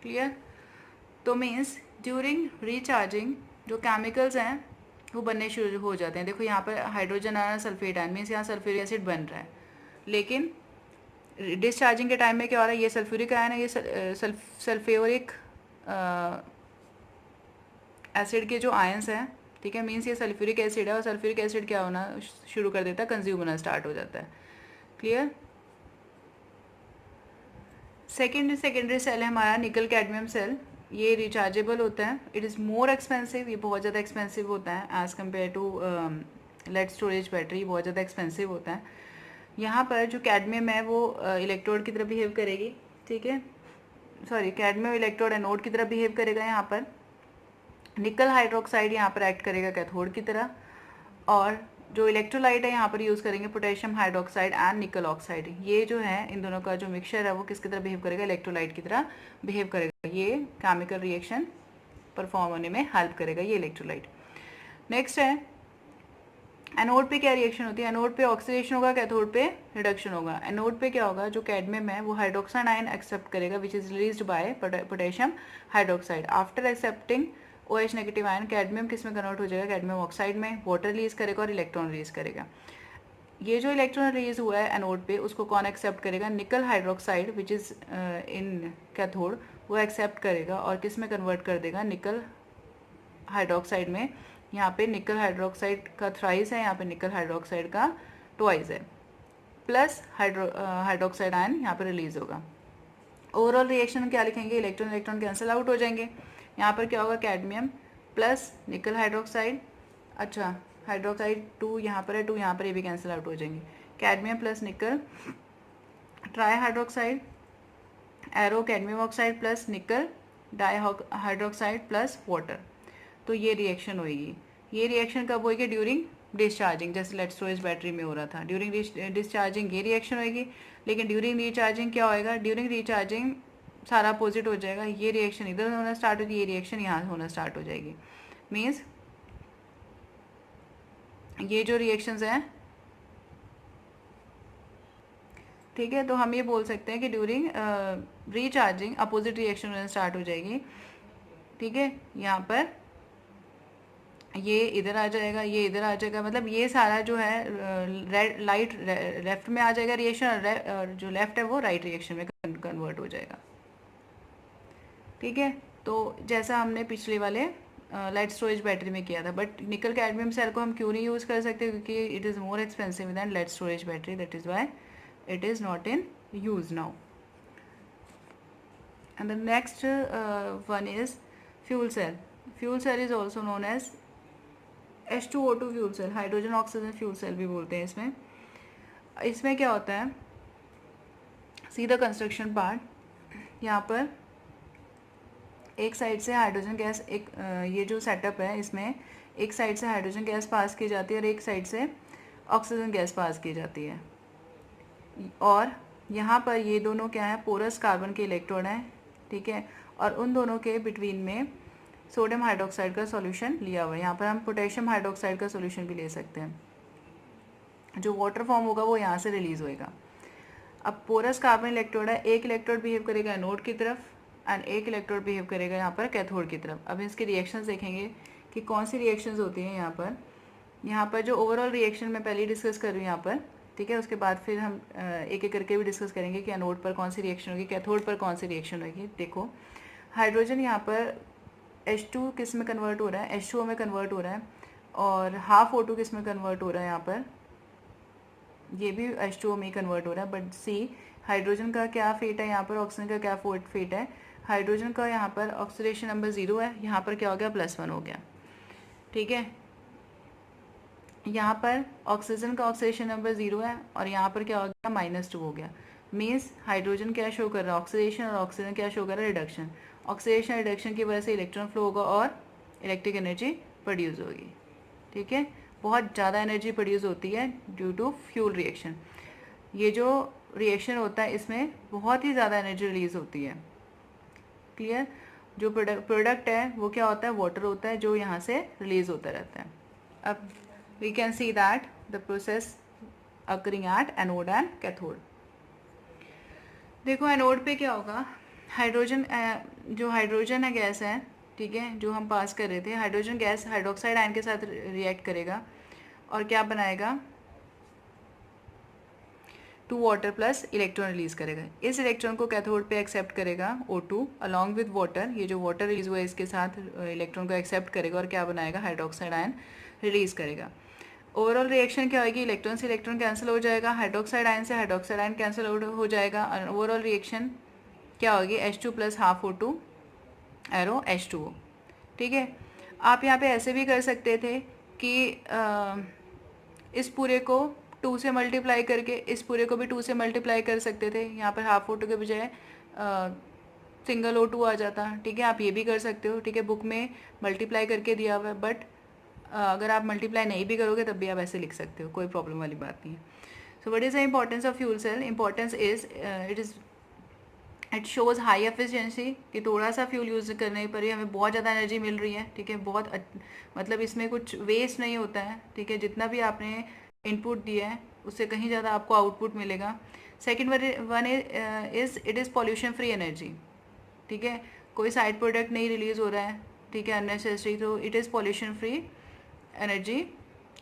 क्लियर। तो मीन्स ड्यूरिंग रिचार्जिंग जो केमिकल्स हैं वो बनने शुरू हो जाते हैं। देखो यहाँ पर hydrogen ion, sulphate ion, means यहाँ सल्फ्यूरिक एसिड बन रहा है। लेकिन डिस्चार्जिंग के टाइम में क्या हो रहा है, ये सल्फ्यूरिक आयन है, ये सल्फ्यूरिक एसिड के जो आयंस हैं, ठीक है, मीन्स ये सल्फ्यूरिक एसिड है और सल्फ्यूरिक एसिड क्या होना शुरू कर देता है, कंज्यूम होना स्टार्ट हो जाता है। क्लियर। सेकेंडरी सेल है हमारा निकल कैडमियम सेल। ये रिचार्जेबल होता है, इट इज़ मोर एक्सपेंसिव, ये बहुत ज़्यादा एक्सपेंसिव होता है as compare to lead storage battery, बहुत ज़्यादा एक्सपेंसिव होता है। यहाँ पर जो कैडमियम है वो इलेक्ट्रोड की तरह बिहेव करेगी। ठीक है, सॉरी, कैडमियम इलेक्ट्रोड एनोड की तरह बिहेव करेगा। यहाँ पर निकल हाइड्रोक्साइड यहाँ पर एक्ट करेगा कैथोड की तरह, और जो इलेक्ट्रोलाइट है यहाँ पर यूज़ करेंगे पोटेशियम हाइड्रोक्साइड एंड निकल ऑक्साइड। ये जो है इन दोनों का जो मिक्सचर है वो किसकी तरह बिहेव करेगा, इलेक्ट्रोलाइट की तरह बिहेव करेगा। ये केमिकल रिएक्शन परफॉर्म होने में हेल्प करेगा ये इलेक्ट्रोलाइट। नेक्स्ट है एनोड पे क्या रिएक्शन होती है, एनोड पे ऑक्सीडेशन होगा, कैथोड पे रिडक्शन होगा। एनोड पे क्या होगा, जो कैडमियम है वो हाइड्रोक्साइड आयन एक्सेप्ट करेगा which is released by potassium hydroxide. After accepting OH negative ion, cadmium किस में कन्वर्ट हो जाएगा, कैडमियम ऑक्साइड में, वाटर रिलीज करेगा और इलेक्ट्रॉन रिलीज करेगा। ये जो इलेक्ट्रॉन रिलीज हुआ है एनोड पे उसको कौन एक्सेप्ट करेगा, निकल hydroxide which is in cathode, वो एक्सेप्ट करेगा और किस में कन्वर्ट कर देगा, निकल हाइड्रोक्साइड में। यहाँ पे निकल हाइड्रोक्साइड का थ्राइस है, यहाँ पे निकल हाइड्रोक्साइड का ट्वाइस है, प्लस हाइड्रोक्साइड आयन यहाँ पे रिलीज होगा। ओवरऑल रिएक्शन क्या लिखेंगे, इलेक्ट्रॉन इलेक्ट्रॉन कैंसिल आउट हो जाएंगे। यहाँ पर क्या होगा, कैडमियम प्लस निकल हाइड्रोक्साइड, अच्छा हाइड्रोक्साइड 2 यहाँ पर है, 2 यहाँ पर, ये भी कैंसिल आउट हो जाएंगे। कैडमियम प्लस निकल try hydroxide, arrow cadmium oxide plus निकल डाई हाइड्रोक्साइड प्लस वाटर। तो ये रिएक्शन होगी। ये रिएक्शन कब होगी, ड्यूरिंग डिस्चार्जिंग, जैसे लेड स्टोरेज बैटरी में हो रहा था। ड्यूरिंग डिस्चार्जिंग ये रिएक्शन होगी, लेकिन ड्यूरिंग रिचार्जिंग क्या होएगा, ड्यूरिंग रिचार्जिंग सारा अपोजिट हो जाएगा। ये रिएक्शन इधर होना स्टार्ट होगी, ये रिएक्शन यहाँ होना स्टार्ट हो जाएगी। मीन्स ये जो रिएक्शंस हैं, ठीक है, तो हम ये बोल सकते हैं कि ड्यूरिंग रिचार्जिंग अपोजिट रिएक्शन होना स्टार्ट हो जाएगी। ठीक है, यहाँ पर ये इधर आ जाएगा, ये इधर आ जाएगा, मतलब ये सारा जो है रेड लाइट लेफ्ट में आ जाएगा रिएक्शन, और जो लेफ्ट है वो राइट रिएक्शन में कन्वर्ट हो जाएगा। ठीक है, तो जैसा हमने पिछले वाले लाइट स्टोरेज बैटरी में किया था। बट निकल कैडमियम सेल को हम क्यों नहीं यूज़ कर सकते, क्योंकि it is more expensive than light storage battery, that is Y it is not in use now. And the next one is fuel cell. Fuel cell is also known as H2O2 fuel cell, hydrogen oxygen fuel cell भी बोलते हैं। इसमें क्या होता है, सीधा construction part, यहाँ पर एक साइड से हाइड्रोजन गैस, एक ये जो सेटअप है इसमें एक साइड से हाइड्रोजन गैस पास की जाती है और एक साइड से ऑक्सीजन गैस पास की जाती है। और यहाँ पर ये दोनों क्या है, पोरस कार्बन के इलेक्ट्रोड हैं। ठीक है, और उन दोनों के बिटवीन में सोडियम हाइड्रोक्साइड का सॉल्यूशन लिया हुआ है। यहाँ पर हम पोटेशियम हाइड्रोक्साइड का सॉल्यूशन भी ले सकते हैं। जो वाटर फॉर्म होगा वो यहाँ से रिलीज़ होएगा। अब पोरस कार्बन इलेक्ट्रोड है, एक इलेक्ट्रोड बिहेव करेगा एनोड की तरफ एंड एक इलेक्ट्रोड बिहेव करेगा यहाँ पर कैथोड की तरफ। अब इसके रिएक्शंस देखेंगे कि कौन सी रिएक्शंस होती हैं यहाँ पर। यहाँ पर जो ओवरऑल रिएक्शन मैं पहले ही डिस्कस कर रही हूँ यहाँ पर, ठीक है। उसके बाद फिर हम एक एक करके भी डिस्कस करेंगे कि एनोड पर कौन सी रिएक्शन होगी, कैथोड पर कौन सी रिएक्शन होगी। देखो हाइड्रोजन यहाँ पर H2 किस में कन्वर्ट हो रहा है, H2O में कन्वर्ट हो रहा है, और हाफ O2 किस में कन्वर्ट हो रहा है यहाँ पर, ये भी H2O में कन्वर्ट हो रहा है। बट सी हाइड्रोजन का क्या फेट है यहाँ पर, ऑक्सीजन का क्या फेट है। हाइड्रोजन का यहाँ पर ऑक्सीडेशन नंबर 0 है, यहाँ पर क्या हो गया +1 हो गया, ठीक है। यहाँ पर ऑक्सीजन का ऑक्सीडेशन नंबर 0 है और यहाँ पर क्या हो गया -2 हो गया। मीन्स हाइड्रोजन क्या शो कर रहा है, ऑक्सीडेशन, और ऑक्सीजन क्या शो कर रहा है, रिडक्शन। ऑक्सीडेशन रिडक्शन की वजह से इलेक्ट्रॉन फ्लो होगा और इलेक्ट्रिक एनर्जी प्रोड्यूस होगी, ठीक है। बहुत ज़्यादा एनर्जी प्रोड्यूस होती है ड्यू टू फ्यूल रिएक्शन। ये जो रिएक्शन होता है इसमें बहुत ही ज़्यादा एनर्जी रिलीज होती है, क्लियर। जो प्रोडक्ट है वो क्या होता है, वाटर होता है जो यहाँ से रिलीज होता रहता है। अब we can see that the process occurring at anode and cathode. देखो एनोड पे क्या होगा, हाइड्रोजन जो हाइड्रोजन है गैस है, ठीक है, जो हम पास कर रहे थे, हाइड्रोजन गैस हाइड्रोक्साइड आयन के साथ रिएक्ट करेगा और क्या बनाएगा, 2 वाटर प्लस इलेक्ट्रॉन रिलीज करेगा। इस इलेक्ट्रॉन को कैथोड पे एक्सेप्ट करेगा O2 अलॉन्ग विद वाटर। ये जो वाटर रिलीज हुआ है इसके साथ इलेक्ट्रॉन को एक्सेप्ट करेगा और क्या बनाएगा, हाइड्रोक्साइड आयन रिलीज करेगा। ओवरऑल रिएक्शन क्या होगी, इलेक्ट्रॉन से इलेक्ट्रॉन कैंसिल हो जाएगा, हाइड्रोक्साइड आयन से हाइड्रोक्साइड आयन कैंसिल हो जाएगा, और ओवरऑल रिएक्शन क्या होगी, H2 + ½ O2 एरो H2O, ठीक है। आप यहाँ पे ऐसे भी कर सकते थे कि इस पूरे को 2 से मल्टीप्लाई करके इस पूरे को भी 2 से मल्टीप्लाई कर सकते थे। यहाँ पर ½ O2 के बजाय सिंगल O2 आ जाता, ठीक है। आप ये भी कर सकते हो, ठीक है। बुक में मल्टीप्लाई करके दिया हुआ है, बट अगर आप मल्टीप्लाई नहीं भी करोगे तब भी आप ऐसे लिख सकते हो, कोई प्रॉब्लम वाली बात नहीं है। So what is the importance of fuel cell, importance is it shows high efficiency, कि थोड़ा सा फ्यूल यूज़ करने पर ही हमें बहुत ज़्यादा एनर्जी मिल रही है, ठीक है। बहुत मतलब इसमें कुछ वेस्ट नहीं होता है, ठीक है। जितना भी आपने इनपुट दिया है उससे कहीं ज़्यादा आपको आउटपुट मिलेगा। Second one is it is pollution free energy, ठीक है। कोई साइड प्रोडक्ट नहीं रिलीज़ हो रहा है, ठीक है, अननेसेसरी, तो it is pollution free energy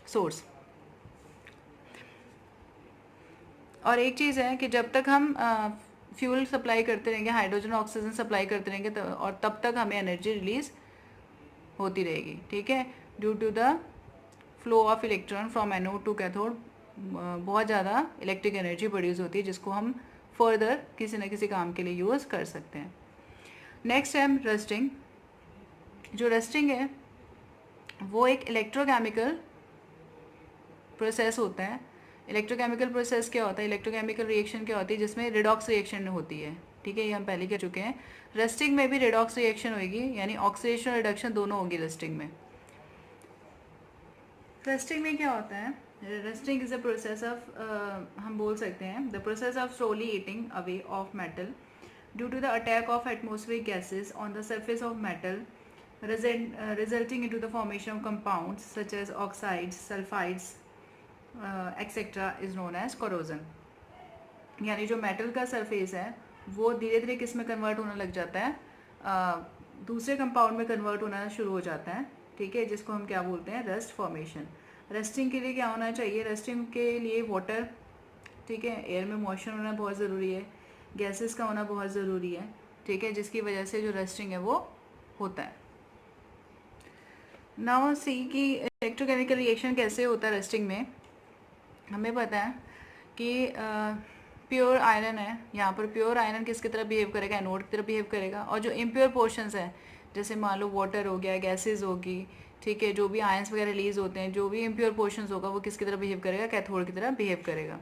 source. और एक चीज़ है कि जब तक हम फ्यूल सप्लाई करते रहेंगे, हाइड्रोजन ऑक्सीजन सप्लाई करते रहेंगे और तब तक हमें एनर्जी रिलीज होती रहेगी, ठीक है। Due to the flow of electron from anode to cathode बहुत ज़्यादा इलेक्ट्रिक एनर्जी प्रोड्यूस होती है, जिसको हम फर्दर किसी न किसी काम के लिए यूज़ कर सकते हैं। नेक्स्ट है रस्टिंग। जो रस्टिंग है वो एक इलेक्ट्रोकेमिकल प्रोसेस होता है। इलेक्ट्रोकेमिकल प्रोसेस क्या होता है, इलेक्ट्रोकेमिकल रिएक्शन क्या होती है, जिसमें रिडॉक्स रिएक्शन होती है, ठीक है। ये हम पहले कह चुके हैं। रस्टिंग में भी रिडॉक्स रिएक्शन होगी, यानी ऑक्सीडेशन और रिडक्शन दोनों होगी रस्टिंग में। रस्टिंग में क्या होता है, rusting is a process of हम बोल सकते हैं the process of slowly eating away of metal due to the attack of atmospheric gases on the surface of metal resulting into the formation of compounds such as oxides, sulfides, etc. is known as corrosion। यानी जो metal का surface है वो धीरे धीरे किस में convert होने लग जाता है, दूसरे कंपाउंड में कन्वर्ट होना शुरू हो जाता है, ठीक है, जिसको हम क्या बोलते हैं, रस्ट फॉर्मेशन। रस्टिंग के लिए क्या होना चाहिए, रस्टिंग के लिए वाटर, ठीक है, एयर में मॉइस्चर होना बहुत ज़रूरी है, गैसेस का होना बहुत ज़रूरी है, ठीक है, जिसकी वजह से जो रस्टिंग है वो होता है। नाउ सी कि इलेक्ट्रोकेमिकल रिएक्शन कैसे होता है रस्टिंग में। हमें पता है कि प्योर आयरन है, यहाँ पर प्योर आयरन किसकी तरह बिहेव करेगा, एनोड की तरह बिहेव करेगा, और जो इम्प्योर पोर्शंस है जैसे मान लो वाटर हो गया, गैसेज होगी, ठीक है, जो भी आयंस वगैरह रिलीज होते हैं, जो भी इम्प्योर पोर्शंस होगा वो किसकी तरह बिहेव करेगा, कैथोड की तरह बिहेव करेगा।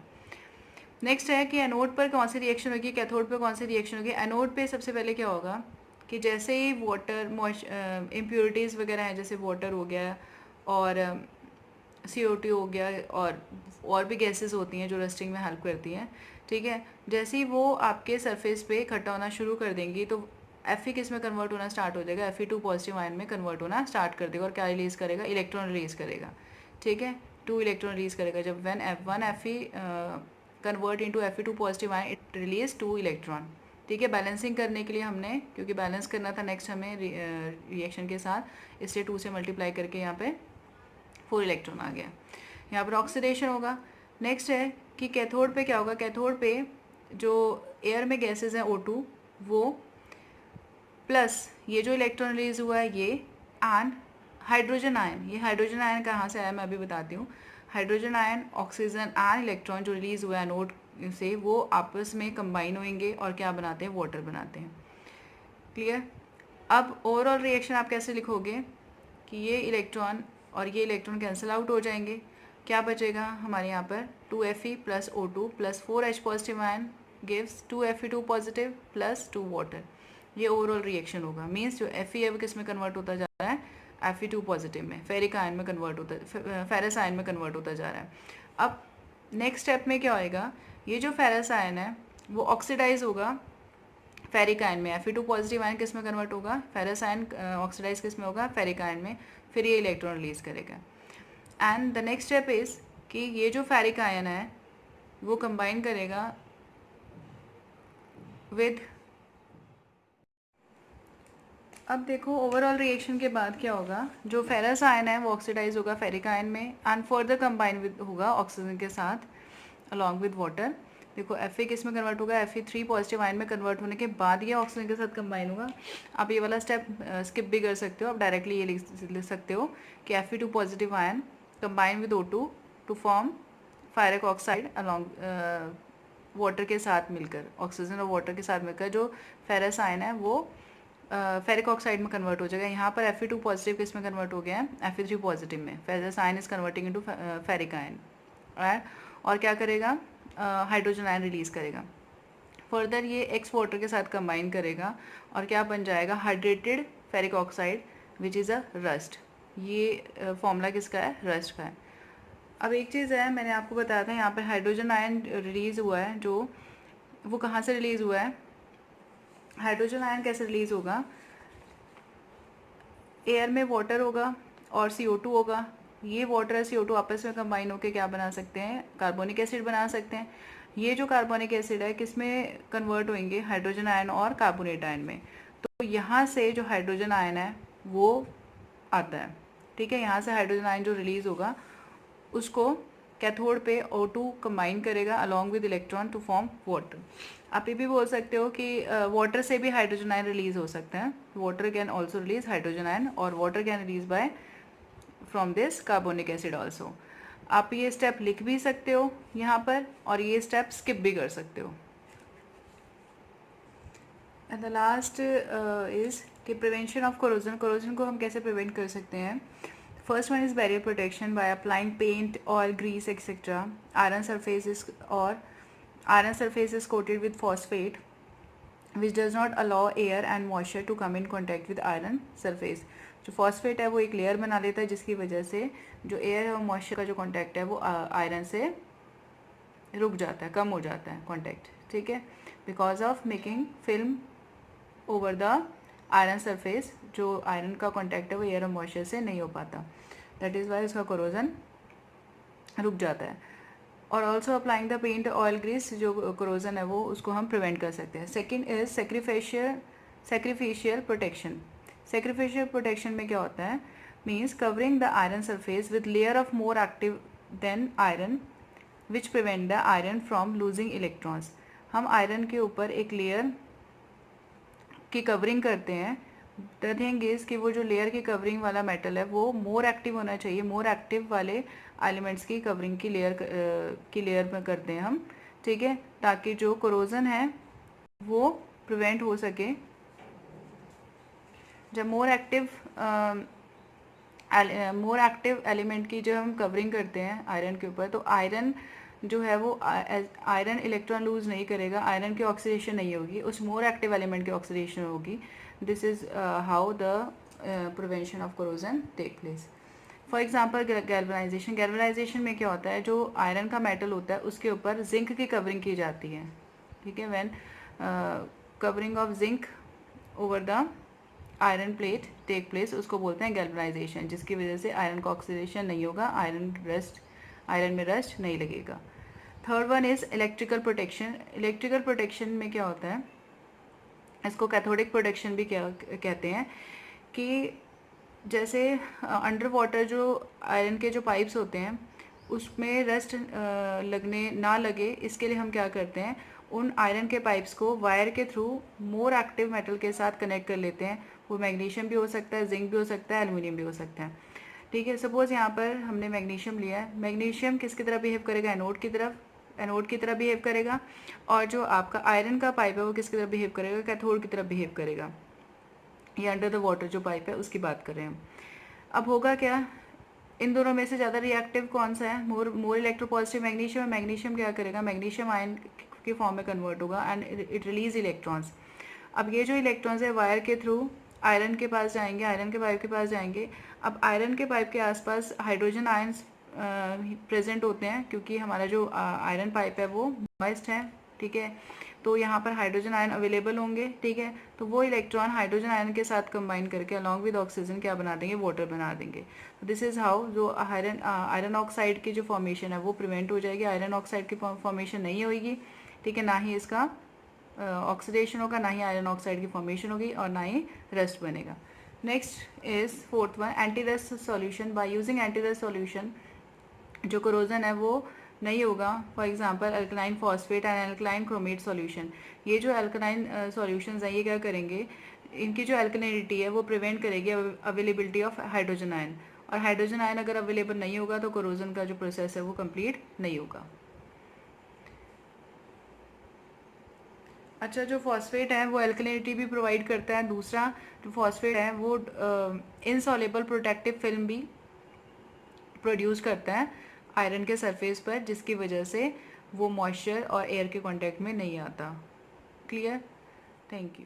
नेक्स्ट है कि एनोड पर कौन सी रिएक्शन होगी, कैथोड पर कौन सी रिएक्शन होगी। एनोड पे सबसे पहले क्या होगा कि जैसे ही वाटर इम्प्योरिटीज़ वगैरह हैं, जैसे वाटर हो गया और CO2 हो गया और भी गैसेस होती हैं जो रस्टिंग में हेल्प करती हैं, ठीक है, जैसे ही वो आपके सरफेस पे इकट्ठा होना शुरू कर देंगी तो Fe किस में कन्वर्ट होना स्टार्ट हो जाएगा, Fe2 पॉजिटिव आयन में कन्वर्ट होना स्टार्ट कर देगा और क्या रिलीज़ करेगा, इलेक्ट्रॉन रिलीज़ करेगा, ठीक है। 2 इलेक्ट्रॉन रिलीज करेगा। जब when F1 Fe convert into Fe2 positive ion it release 2 electron. ठीक है, बैलेंसिंग करने के लिए हमने, क्योंकि बैलेंस करना था नेक्स्ट हमें रिएक्शन के साथ, इसलिए 2 से मल्टीप्लाई करके यहाँ पे 4 इलेक्ट्रॉन आ गया। यहाँ पर ऑक्सीडेशन होगा। नेक्स्ट है कि कैथोड पे क्या होगा, कैथोड पे जो एयर में गैसेज हैं O2 वो प्लस ये जो इलेक्ट्रॉन रिलीज हुआ है ये एंड हाइड्रोजन आयन, ये हाइड्रोजन आयन कहाँ से आया मैं अभी बताती हूँ। Hydrogen ion, oxygen and electron जो रिलीज हुआ है एनोड से वो आपस में कंबाइन होंगे और क्या बनाते हैं, वाटर बनाते हैं। क्लियर। अब ओवरऑल रिएक्शन आप कैसे लिखोगे कि ये इलेक्ट्रॉन और ये इलेक्ट्रॉन कैंसिल आउट हो जाएंगे, क्या बचेगा हमारे यहाँ पर 2Fe plus O2 plus 4H positive ion gives 2Fe2 positive plus 2 water. ये ओवरऑल रिएक्शन होगा। मीन्स जो Fe है वो किस में कन्वर्ट होता जा रहा है, Fe2 पॉजिटिव में, फेरिक आयन में कन्वर्ट होता, फेरस आयन में कन्वर्ट होता जा रहा है। अब नेक्स्ट स्टेप में क्या होएगा, ये जो फेरस आयन है वो ऑक्सीडाइज होगा फेरिक आयन में। Fe2 पॉजिटिव आयन किस में कन्वर्ट होगा, फेरस आयन ऑक्सीडाइज किस में होगा, फेरिक आयन में, फिर ये इलेक्ट्रॉन रिलीज करेगा। And the next step is कि ये जो फेरिक आयन है वो कंबाइन करेगा विद, अब देखो ओवरऑल रिएक्शन के बाद क्या होगा, जो फेरस आयन है वो ऑक्सीडाइज होगा फेरिक आयन में एंड फर्दर कंबाइन विद होगा ऑक्सीजन के साथ अलॉन्ग विद वाटर। देखो Fe किस में कन्वर्ट होगा, Fe3 पॉजिटिव आयन में कन्वर्ट होने के बाद ये ऑक्सीजन के साथ कंबाइन होगा। आप ये वाला स्टेप स्किप भी कर सकते हो, आप डायरेक्टली ये लिख सकते हो कि Fe2 positive ion combine with O2 to form ferric oxide along water के साथ मिलकर, ऑक्सीजन और वाटर के साथ मिलकर जो फेरस आयन है वो फेरिक ऑक्साइड में कन्वर्ट हो जाएगा। यहाँ पर Fe2 पॉजिटिव किस में कन्वर्ट हो गया है, Fe3 पॉजिटिव में, ferrous ion is converting into ferric ion और क्या करेगा, हाइड्रोजन आयन रिलीज करेगा। फर्दर ये एक्स वाटर के साथ कंबाइन करेगा और क्या बन जाएगा, hydrated ferric oxide which is a rust. ये फॉर्मूला किसका है, रस्ट का है। अब एक चीज़ है, मैंने आपको बताया था यहाँ पर हाइड्रोजन आयन रिलीज हुआ है, जो वो कहाँ से रिलीज हुआ है, हाइड्रोजन आयन कैसे रिलीज होगा, एयर में वाटर होगा और CO2 होगा। ये वाटर और CO2 आपस में कंबाइन होकर क्या बना सकते हैं, कार्बोनिक एसिड बना सकते हैं। ये जो कार्बोनिक एसिड है किस में कन्वर्ट होंगे, हाइड्रोजन आयन और कार्बोनेट आयन में। तो यहाँ से जो हाइड्रोजन आयन है वो आता है। ठीक है, यहाँ से हाइड्रोजन आयन जो रिलीज होगा उसको कैथोड पे O2 कंबाइन करेगा along with electron to form water. आप ये भी बोल सकते हो कि वाटर से भी हाइड्रोजन आयन रिलीज हो सकता है, water can also release hydrogen ion और water can release by from this carbonic acid also. आप ये स्टेप लिख भी सकते हो यहाँ पर और ये स्टेप स्किप भी कर सकते हो। एंड द लास्ट इज कि प्रिवेंशन ऑफ कोरोजन। कोरोजन को हम कैसे प्रिवेंट कर सकते हैं। First one is barrier protection by applying paint, oil, grease etcetera. Iron surface is और iron surface is coated with phosphate which does not allow air and moisture to come in contact with iron surface। जो phosphate है वो एक layer बना लेता है जिसकी वजह से जो एयर है और मॉइस्चर का जो कॉन्टैक्ट है वो आयरन से रुक जाता है, कम हो जाता है कॉन्टैक्ट। ठीक है, because of making film over the iron surface, जो आयरन का कॉन्टैक्ट है वो एयर और मॉइस्चर से नहीं हो पाता, दैट इज़ वाई उसका कोरोजन रुक जाता है। और also applying the paint, oil, grease, जो कोरोजन है वो उसको हम प्रिवेंट कर सकते हैं। Second is sacrificial protection. Sacrificial protection में क्या होता है, means covering the iron surface with layer of more active then iron which prevent the iron from losing electrons. हम आयरन के ऊपर एक लेयर की कवरिंग करते हैं। द थिंग इज़ कि वो जो लेयर की कवरिंग वाला मेटल है वो मोर एक्टिव होना चाहिए, मोर एक्टिव वाले एलिमेंट्स की कवरिंग की लेयर में करते हैं हम। ठीक है, ताकि जो कोरोजन है वो प्रिवेंट हो सके। जब मोर एक्टिव एलिमेंट की जब हम कवरिंग करते हैं आयरन के ऊपर, तो आयरन जो है वो आयरन इलेक्ट्रॉन लूज नहीं करेगा, आयरन की ऑक्सीडेशन नहीं होगी, उस मोर एक्टिव एलिमेंट की ऑक्सीडेशन होगी। This is how the prevention of corrosion take place. For example galvanisation. Galvanisation में क्या होता है, जो आयरन का मेटल होता है उसके ऊपर जिंक की कवरिंग की जाती है। ठीक है, when covering of zinc over the iron plate take place, उसको बोलते हैं गैल्वेनाइजेशन, जिसकी वजह से आयरन का ऑक्सीडेशन नहीं होगा, आयरन रस्ट आयरन में रस्ट नहीं लगेगा। Third one is electrical protection. Electrical protection में क्या होता है, इसको कैथोडिक प्रोटेक्शन भी क्या कहते हैं, कि जैसे अंडर वाटर जो आयरन के जो पाइप्स होते हैं उसमें रस्ट लगने ना लगे, इसके लिए हम क्या करते हैं, उन आयरन के पाइप्स को वायर के थ्रू मोर एक्टिव मेटल के साथ कनेक्ट कर लेते हैं। वो मैग्नीशियम भी हो सकता है, जिंक भी हो सकता है, एल्युमिनियम भी हो सकता है। ठीक है, सपोज़ यहाँ पर हमने मैग्नीशियम लिया है। मैग्नीशियम किसकी तरह बिहेव करेगा, एनोड की तरफ, एनोड की तरह बिहेव करेगा। और जो आपका आयरन का पाइप है वो किसकी तरह बिहेव करेगा, कैथोड की तरह बिहेव करेगा। ये अंडर द वाटर जो पाइप है उसकी बात कर रहे हैं हम। अब होगा क्या, इन दोनों में से ज़्यादा रिएक्टिव कौन सा है, मोर इलेक्ट्रोपॉजिटिव मैग्नीशियम है। मैग्नीशियम क्या करेगा, मैग्नीशियम आयन के फॉर्म में कन्वर्ट होगा एंड इट रिलीज इलेक्ट्रॉन्स। अब ये जो इलेक्ट्रॉन्स है वायर के थ्रू आयरन के पास जाएंगे, आयरन के पाइप के पास जाएंगे। अब आयरन के पाइप के आसपास हाइड्रोजन आयन्स प्रेजेंट होते हैं, क्योंकि हमारा जो आयरन पाइप है वो मॉइस्ट है। ठीक है, तो यहाँ पर हाइड्रोजन आयन अवेलेबल होंगे। ठीक है, तो वो इलेक्ट्रॉन हाइड्रोजन आयन के साथ कंबाइन करके अलॉन्ग विद ऑक्सीजन क्या बना देंगे, वाटर बना देंगे। तो दिस इज़ हाउ जो आयरन ऑक्साइड की जो फॉर्मेशन है वो प्रिवेंट हो जाएगी, आयरन ऑक्साइड की फॉर्मेशन नहीं होगी। ठीक है, ना ही इसका ऑक्सीडेशन होगा, ना ही आयरन ऑक्साइड की फॉर्मेशन होगी, और ना ही रस्ट बनेगा। Next is fourth one, anti rust solution. By using anti rust solution जो कोरोजन है वो नहीं होगा। For example alkaline phosphate and alkaline chromate solution. ये जो अल्कलाइन सॉल्यूशंस हैं ये क्या करेंगे, इनकी जो अल्कलिनिटी है वो प्रिवेंट करेगी अवेलेबिलिटी ऑफ हाइड्रोजन आयन, और हाइड्रोजन आयन अगर अवेलेबल नहीं होगा तो कोरोजन का जो प्रोसेस है वो कंप्लीट नहीं होगा। अच्छा, जो फॉस्फेट है वो अल्कलिनिटी भी प्रोवाइड करता है। दूसरा जो फॉस्फेट है वो इनसॉल्युबल प्रोटेक्टिव फिल्म भी प्रोड्यूस करता है आयरन के सरफेस पर, जिसकी वजह से वो मॉइस्चर और एयर के कांटेक्ट में नहीं आता। Clear, thank you.